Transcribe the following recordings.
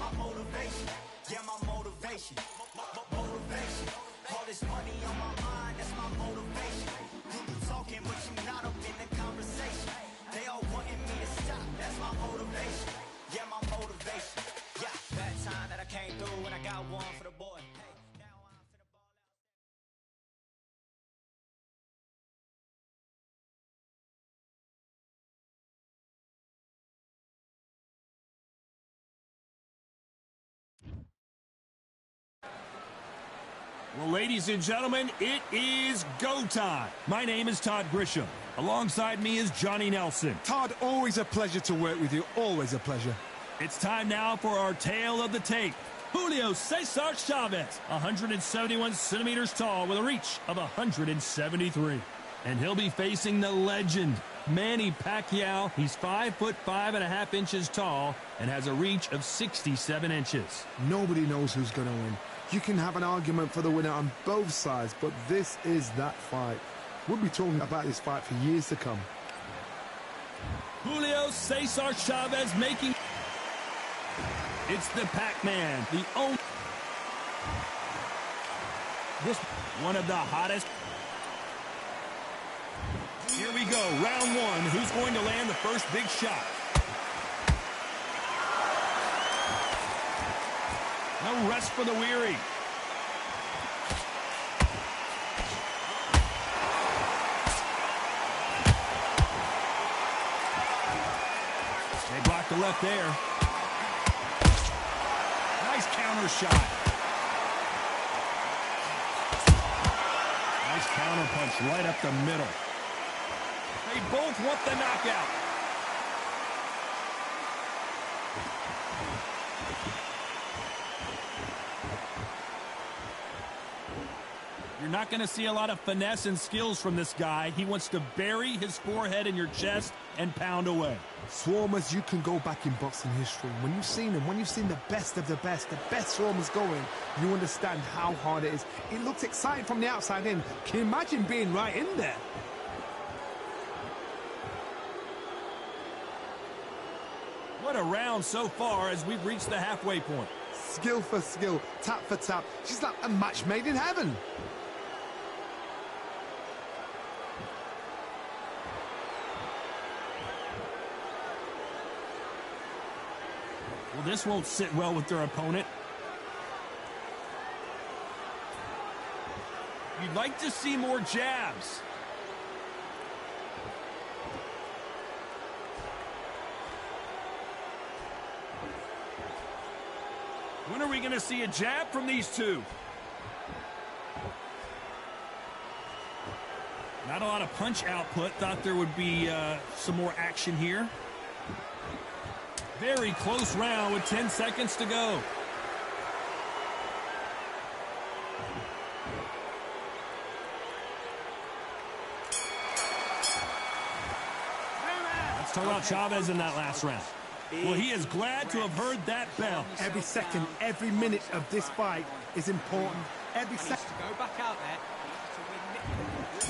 my motivation. Yeah, my motivation. Motivation. All this money on my mind, that's my motivation. You talking, but you not up in the conversation. They all wanting me to stop, that's my motivation. Yeah, my motivation. Yeah, that time that I came through and I got one for the boy. Hey, now I'm finna ball out. Well, ladies and gentlemen, it is go time. My name is Todd Grisham. Alongside me is Johnny Nelson. Todd, always a pleasure to work with you. Always a pleasure. It's time now for our tale of the tape. Julio Cesar Chavez, 171 centimeters tall with a reach of 173. And he'll be facing the legend, Manny Pacquiao. He's 5'5.5" tall and has a reach of 67 inches. Nobody knows who's going to win. You can have an argument for the winner on both sides, but this is that fight. We'll be talking about this fight for years to come. Julio Cesar Chavez making... It's the Pac-Man, the only... This one of the hottest... Here we go, round one. Who's going to land the first big shot? No rest for the weary. They blocked the left there. Nice counter shot. Nice counter punch right up the middle. They both want the knockout. You're not going to see a lot of finesse and skills from this guy. He wants to bury his forehead in your chest and pound away. Swarmers, you can go back in boxing history. When you've seen them, when you've seen the best of the best swarmers going, you understand how hard it is. It looks exciting from the outside in. Can you imagine being right in there? What a round so far as we've reached the halfway point. Skill for skill, tap for tap. She's like a match made in heaven. Well, this won't sit well with their opponent. You'd like to see more jabs. When are we going to see a jab from these two? Not a lot of punch output. Thought there would be some more action here. Very close round with 10 seconds to go. Let's talk about Chavez in that last round. Well, he is glad to have heard that bell. Every second, every minute of this fight is important. Every second. Go back out there.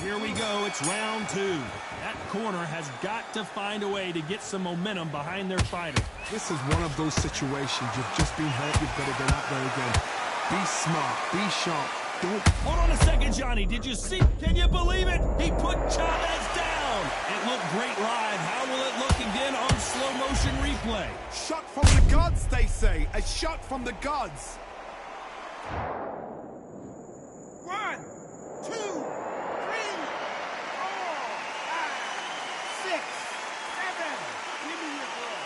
Here we go. It's round two. That corner has got to find a way to get some momentum behind their fighter. This is one of those situations. You've just been hurt. You've got to go out there again. Be smart. Be sharp. Don't... Hold on a second, Johnny. Did you see? Can you believe it? He put Chavez down. It looked great live. How will it look again on slow motion replay? Shot from the gods, they say. A shot from the gods. 1, 2, 3, 4, 5, 6, 7. Give me your ball.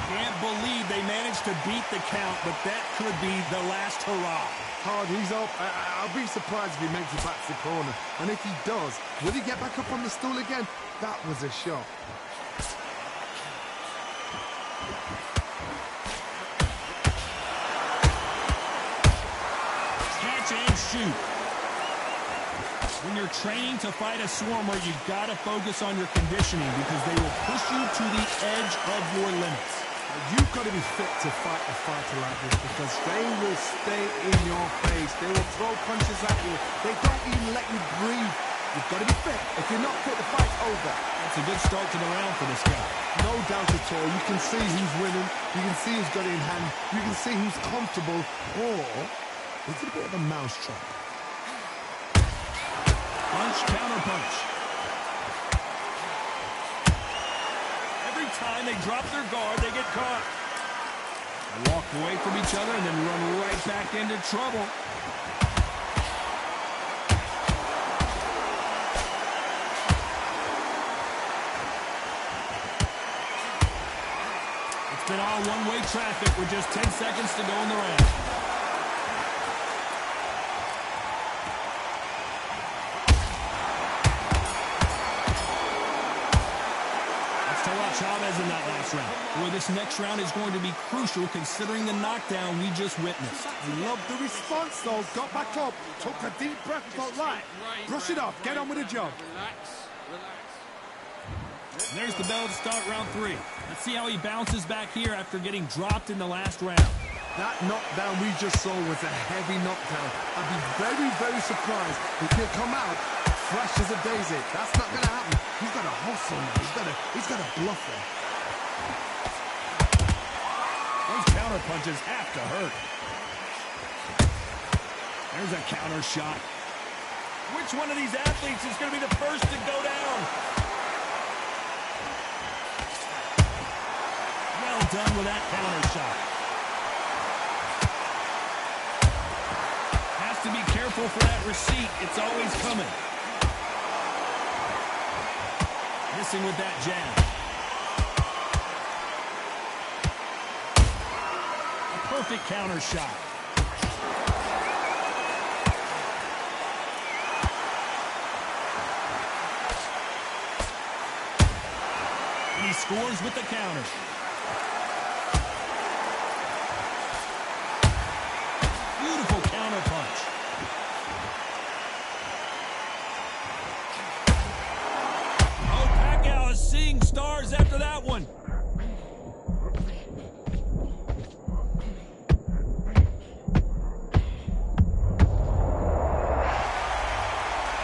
Can't believe they managed to beat the count, but that could be the last hurrah. Hard, he's up. I'll be surprised if he makes it back to the corner. And if he does, will he get back up on the stool again? That was a shot. Catch and shoot. When you're training to fight a swarmer, you've got to focus on your conditioning because they will push you to the edge of your limits. You've got to be fit to fight a fighter like this because they will stay in your face. They will throw punches at you. They don't even let you breathe. You've got to be fit. If you're not fit, the fight's over. That's a good start to the round for this guy. No doubt at all. You can see who's winning. You can see who's got it in hand. You can see who's comfortable. Or is it a bit of a mousetrap? Punch, counter punch. Every time they drop their guard, they get caught. They walk away from each other and then run right back into trouble. It's been all one-way traffic with just 10 seconds to go in the round. Chavez in that last round. Boy, this next round is going to be crucial considering the knockdown we just witnessed. I love the response, though. Got back up, took a deep breath, thought, right, brush it off, get on with the job. There's the bell to start round 3. Let's see how he bounces back here after getting dropped in the last round. That knockdown we just saw was a heavy knockdown. I'd be very, very surprised if he'll come out fresh as a daisy. That's not going to happen. He's got to hustle, man. He's got to bluff it. Those counter punches have to hurt. There's a counter shot. Which one of these athletes is going to be the first to go down? Well done with that counter shot. Has to be careful for that receipt. It's always coming. Missing with that jab. A perfect counter shot. And he scores with the counter. Beautiful counter punch. Seeing stars after that one.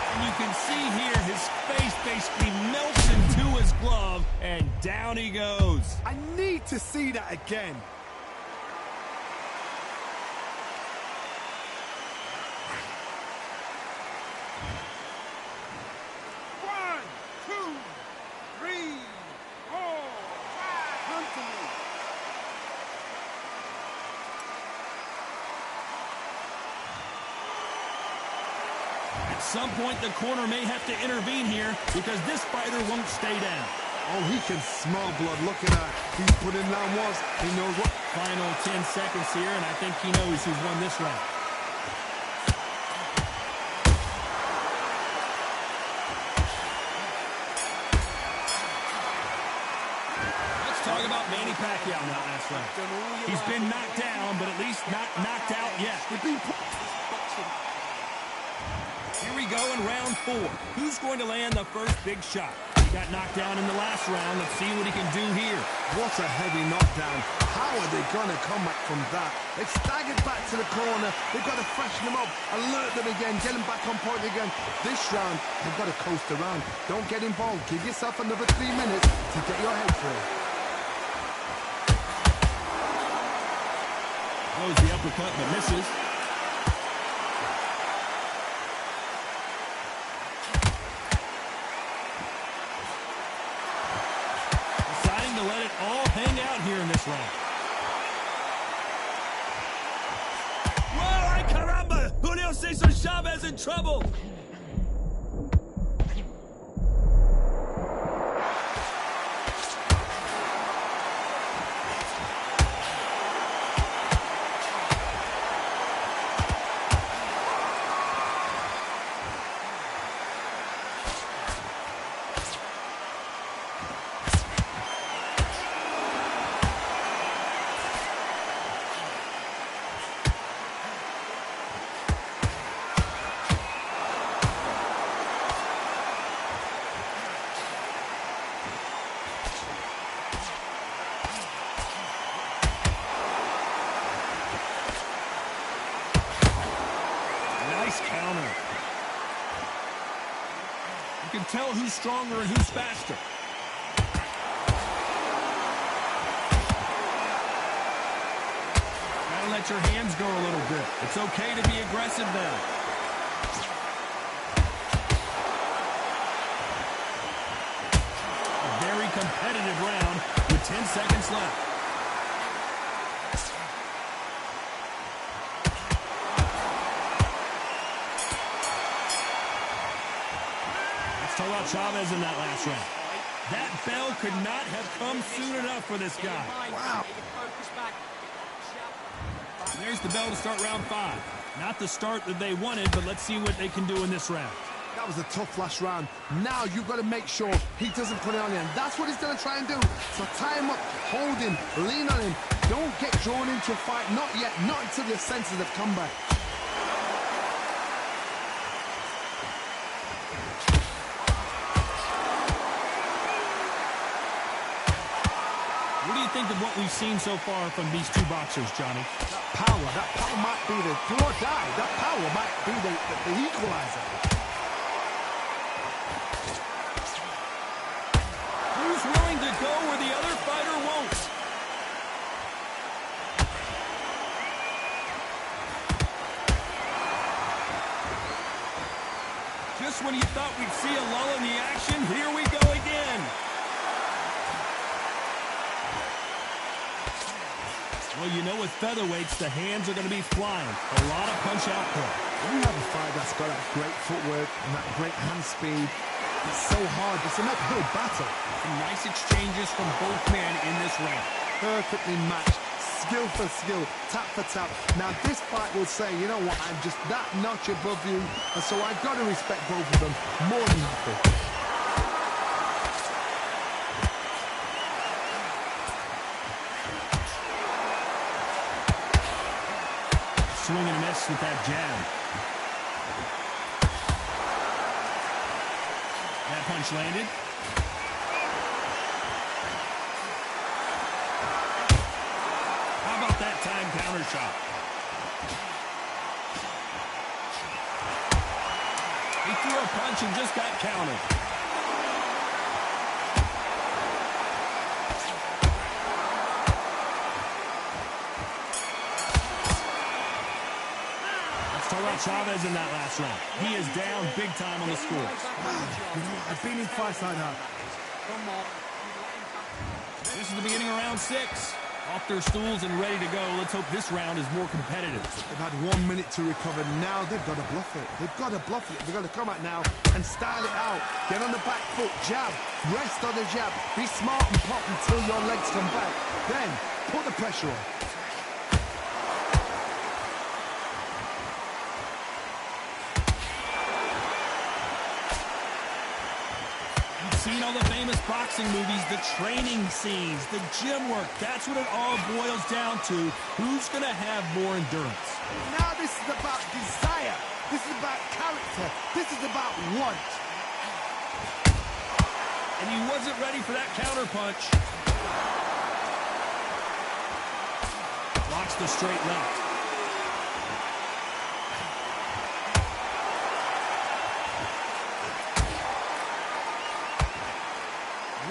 And you can see here his face basically melts into his glove, and down he goes. I need to see that again. At some point, the corner may have to intervene here because this fighter won't stay down. Oh, he can smell blood. Look at that. He's put in down once. He knows what. Final 10 seconds here, and I think he knows who's won this round. Let's talk about Manny Pacquiao in that last round. He's been knocked down, but at least not knocked out yet. Here we go in round 4. Who's going to land the first big shot? He got knocked down in the last round. Let's see what he can do here. What a heavy knockdown. How are they going to come back from that? They've staggered back to the corner. They've got to freshen them up, alert them again, get them back on point again. This round, they've got to coast around. Don't get involved. Give yourself another 3 minutes to get your head through. Throws the uppercut, but misses. Let it all hang out here in this round. Whoa, ay caramba! Julio Cesar Chavez in trouble. can tell who's stronger and who's faster. Gotta let your hands go a little bit. It's okay to be aggressive now. A very competitive round with 10 seconds left. Talk about Chavez in that last round. That bell could not have come soon enough for this guy. Wow. There's the bell to start round 5. Not the start that they wanted, but let's see what they can do in this round. That was a tough last round. Now you've got to make sure he doesn't put it on you. And that's what he's going to try and do. So tie him up, hold him, lean on him. Don't get drawn into a fight. Not yet. Not until your senses have come back. What do you think of what we've seen so far from these two boxers, Johnny? That power might be the do or die. That power might be the equalizer. Who's willing to go where the other fighter won't? Just when you thought we'd see a lull in the action, here we go again. Well, you know with featherweights, the hands are going to be flying. A lot of punch output. When you have a fight that's got that great footwork and that great hand speed, it's so hard. It's an uphill battle. Some nice exchanges from both men in this round. Perfectly matched. Skill for skill, tap for tap. Now this fight will say, you know what, I'm just that notch above you, and so I've got to respect both of them more than happy. Swing and a miss with that jab. That punch landed. How about that time counter shot? He threw a punch and just got countered. Talk about Chavez in that last round. He is down big time on the scores. Wow, you know, I've been in fights like that. This is the beginning of round 6. Off their stools and ready to go. Let's hope this round is more competitive. They've had 1 minute to recover. Now they've got to bluff it. They've got to bluff it. They've got to come out now and style it out. Get on the back foot, jab, rest on the jab. Be smart and pop until your legs come back. Then put the pressure on. Seen all the famous boxing movies, the training scenes, the gym work. That's what it all boils down to. Who's going to have more endurance? Now this is about desire. This is about character. This is about want. And he wasn't ready for that counter punch. Blocks the straight left.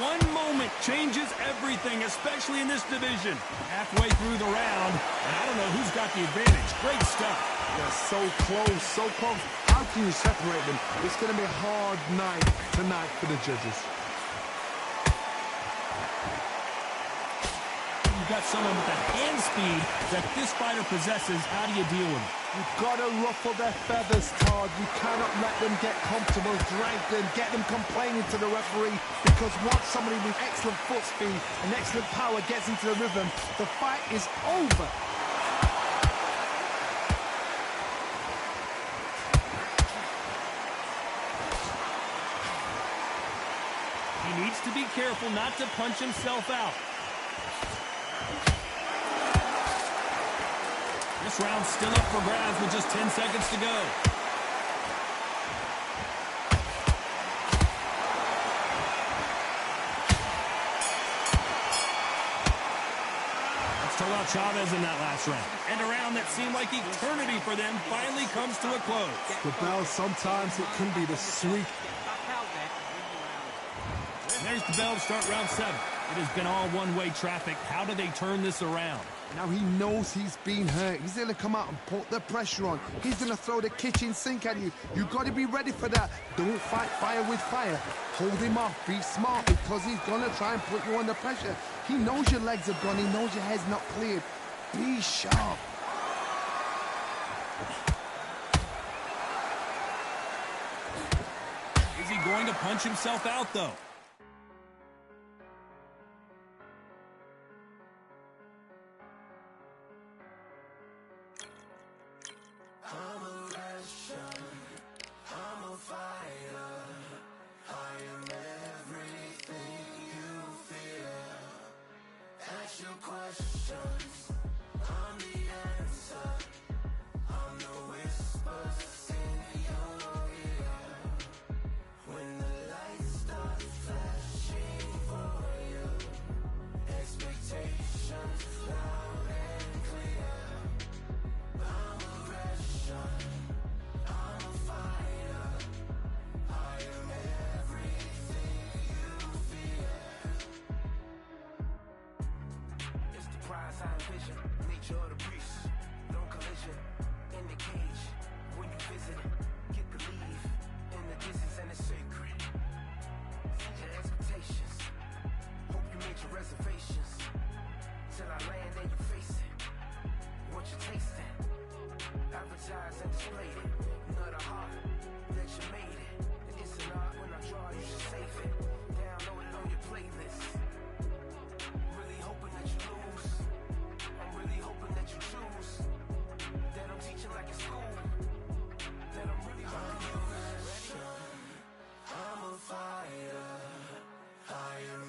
One moment changes everything, especially in this division. Halfway through the round, and I don't know who's got the advantage. Great stuff. They're so close, so close. How can you separate them? It's going to be a hard night tonight for the judges. You've got someone with the hand speed that this fighter possesses. How do you deal with it? You've got to ruffle their feathers, Todd. You cannot let them get comfortable, drag them, get them complaining to the referee, because once somebody with excellent foot speed and excellent power gets into the rhythm, the fight is over. He needs to be careful not to punch himself out. This round's still up for grabs with just 10 seconds to go. Let's talk about Chavez in that last round. And a round that seemed like eternity for them finally comes to a close. The bell, sometimes it can be the sweet. Back out there. there's the bell to start round 7. It has been all one-way traffic. How do they turn this around? Now he knows he's been hurt. He's going to come out and put the pressure on. He's going to throw the kitchen sink at you. You've got to be ready for that. Don't fight fire with fire. Hold him off. Be smart, because he's going to try and put you under pressure. He knows your legs are gone. He knows your head's not cleared. Be sharp. Is he going to punch himself out, though? Nature of the beast, no collision in the cage. When you visit, get the leave in the distance and it's sacred. Your expectations, hope you made your reservations. Till I land and you face it, what you tasting. Advertise and display it. Not a heart that you made it. It's an art when I draw, you should save it. Download it on your playlist. Really hoping that you lose. I'm really hoping that you choose. That I'm teaching like in school. That I'm really about to use. I'm a fighter. I am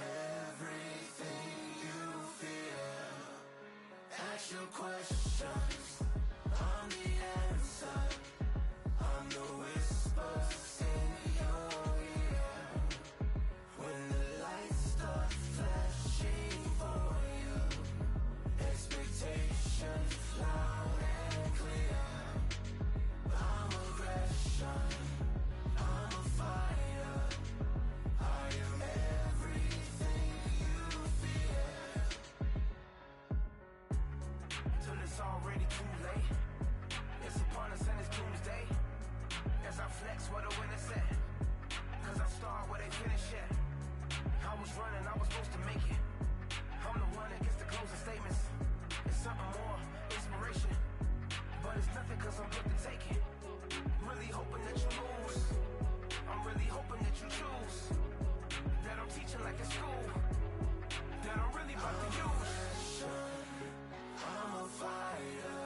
everything you fear. Ask your questions. I'm the answer. I'm the whispers in your ear. When the lights start flashing for you, expectations loud and clear. I'm aggression. I'm a fighter. I am everything you fear. Till it's already too late. It's upon us and it's doomsday. As I flex where the winner's at. Cause I start where they finish at. I was running, I was supposed to make it. I'm the one that gets the closing statements. It's something more, inspiration. But it's nothing cause I'm good to take it. Really hoping that you lose. I'm really hoping that you choose. That I'm teaching like in school. That I'm really about to use. I'm a fighter.